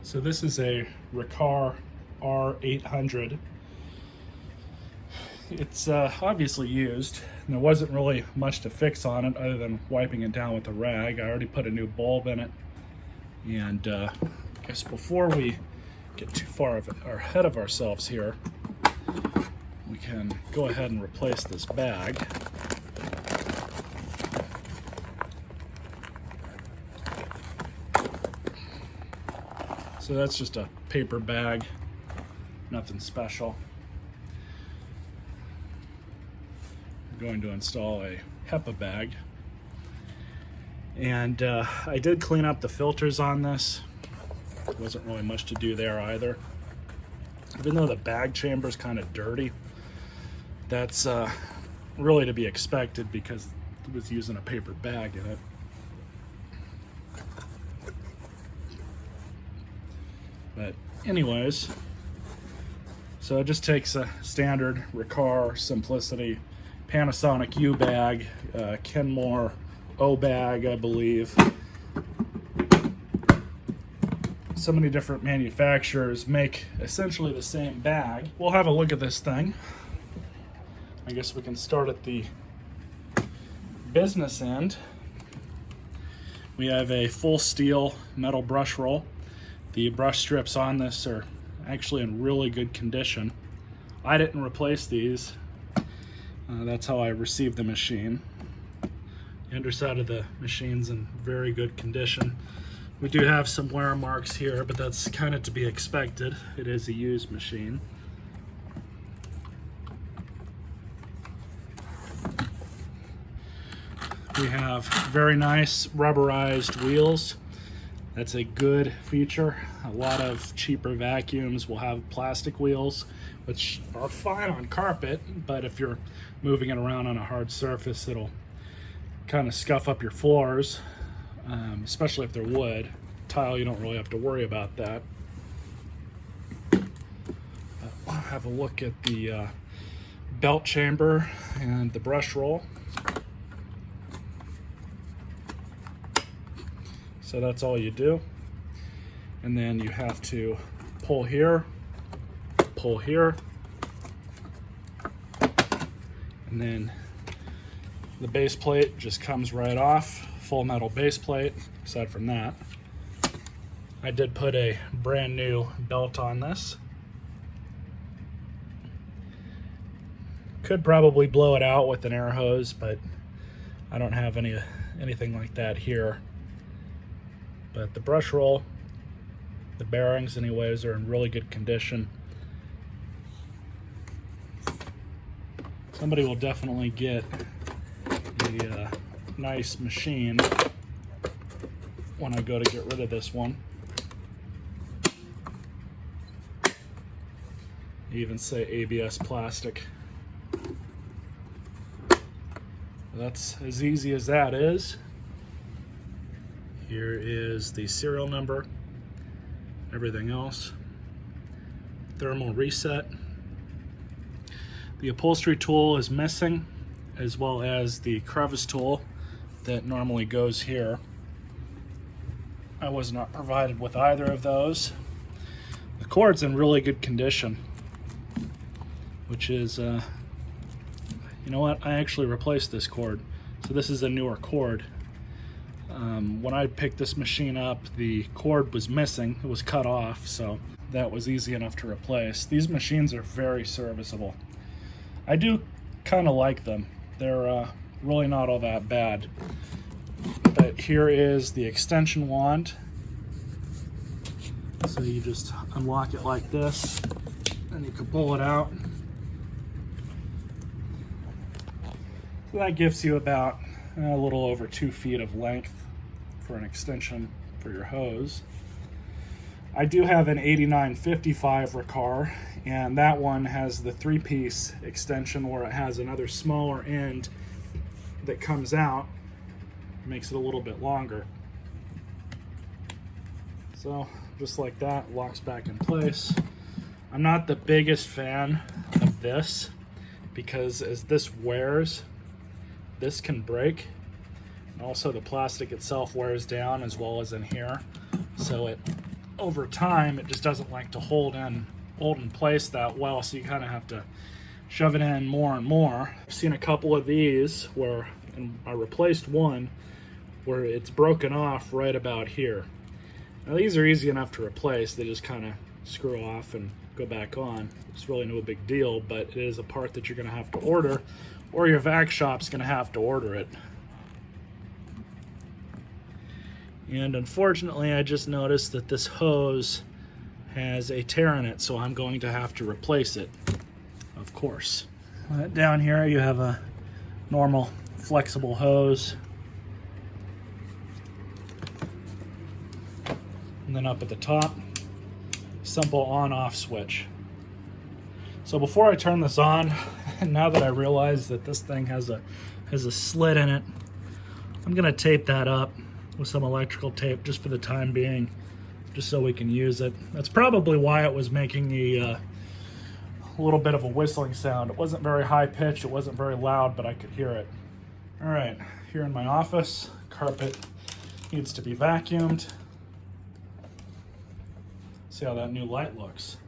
So this is a Riccar R800. It's obviously used, and there wasn't really much to fix on it other than wiping it down with a rag. I already put a new bulb in it, and I guess before we get too far ahead of ourselves here, we can go ahead and replace this bag. So that's just a paper bag, nothing special. I'm going to install a HEPA bag. And I did clean up the filters on this. There wasn't really much to do there either. Even though the bag chamber is kind of dirty, that's really to be expected because it was using a paper bag in it. But anyways, so it just takes a standard Riccar Simplicity Panasonic U bag, Kenmore O bag, I believe. So many different manufacturers make essentially the same bag. We'll have a look at this thing. I guess we can start at the business end. We have a full steel metal brush roll. The brush strips on this are actually in really good condition. I didn't replace these. That's how I received the machine. The underside of the machine's in very good condition. We do have some wear marks here, but that's kind of to be expected. It is a used machine. We have very nice rubberized wheels. That's a good feature. A lot of cheaper vacuums will have plastic wheels, which are fine on carpet, but if you're moving it around on a hard surface, it'll kind of scuff up your floors, especially if they're wood. Tile, you don't really have to worry about that. I'll have a look at the belt chamber and the brush roll. So that's all you do. And then you have to pull here, and then the base plate just comes right off, full metal base plate. Aside from that, I did put a brand new belt on this. Could probably blow it out with an air hose, but I don't have anything like that here. But the brush roll, the bearings anyways, are in really good condition. Somebody will definitely get a nice machine when I go to get rid of this one. They even say ABS plastic. That's as easy as that is. Here is the serial number, everything else. Thermal reset. The upholstery tool is missing, as well as the crevice tool that normally goes here. I was not provided with either of those. The cord's in really good condition, which is, you know what, I actually replaced this cord. So this is a newer cord. When I picked this machine up, the cord was missing. It was cut off, so that was easy enough to replace. These machines are very serviceable. I do kind of like them. They're really not all that bad. But here is the extension wand. So you just unlock it like this, and you can pull it out. So that gives you about a little over 2 feet of length for an extension for your hose. I do have an 8955 Riccar, and that one has the 3-piece extension where it has another smaller end that comes out, makes it a little bit longer. So just like that, locks back in place. I'm not the biggest fan of this because as this wears, this can break. And also the plastic itself wears down as well as in here. So it over time it just doesn't like to hold in place that well, so you kind of have to shove it in more and more. I've seen a couple of these where, and I replaced one where it's broken off right about here. Now these are easy enough to replace. They just kind of screw off and go back on. It's really no big deal, but it is a part that you're going to have to order, or your vac shop's going to have to order it. And unfortunately, I just noticed that this hose has a tear in it, so I'm going to have to replace it, of course. Down here you have a normal flexible hose. And then up at the top, simple on-off switch. So before I turn this on, now that I realize that this thing has a slit in it, I'm gonna tape that up with some electrical tape just for the time being, just so we can use it. That's probably why it was making a little bit of a whistling sound. It wasn't very high pitched, it wasn't very loud, but I could hear it. All right, here in my office, carpet needs to be vacuumed. See how that new light looks.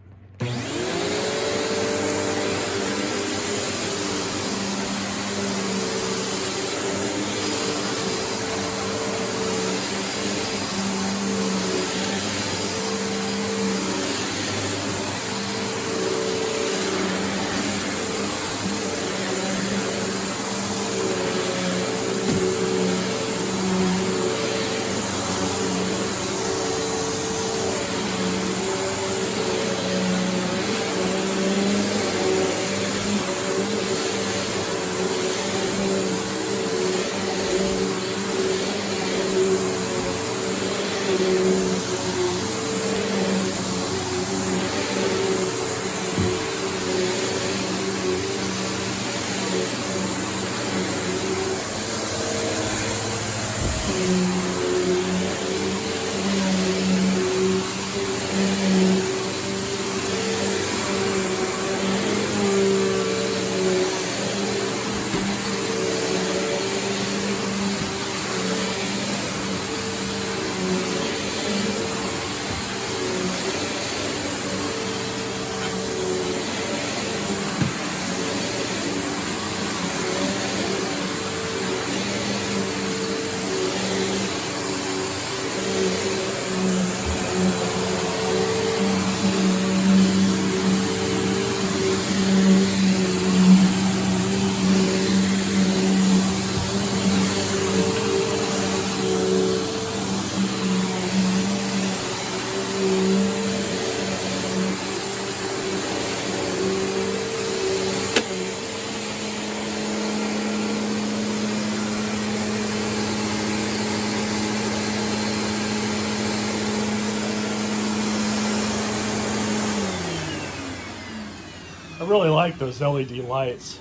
I really like those LED lights.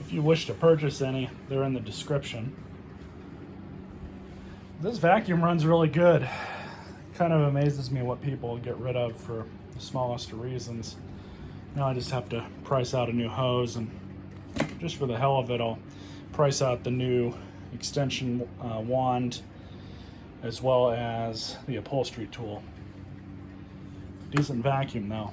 If you wish to purchase any, they're in the description. This vacuum runs really good. Kind of amazes me what people get rid of for the smallest of reasons. Now I just have to price out a new hose, and just for the hell of it, I'll price out the new extension wand as well as the upholstery tool. Decent vacuum though.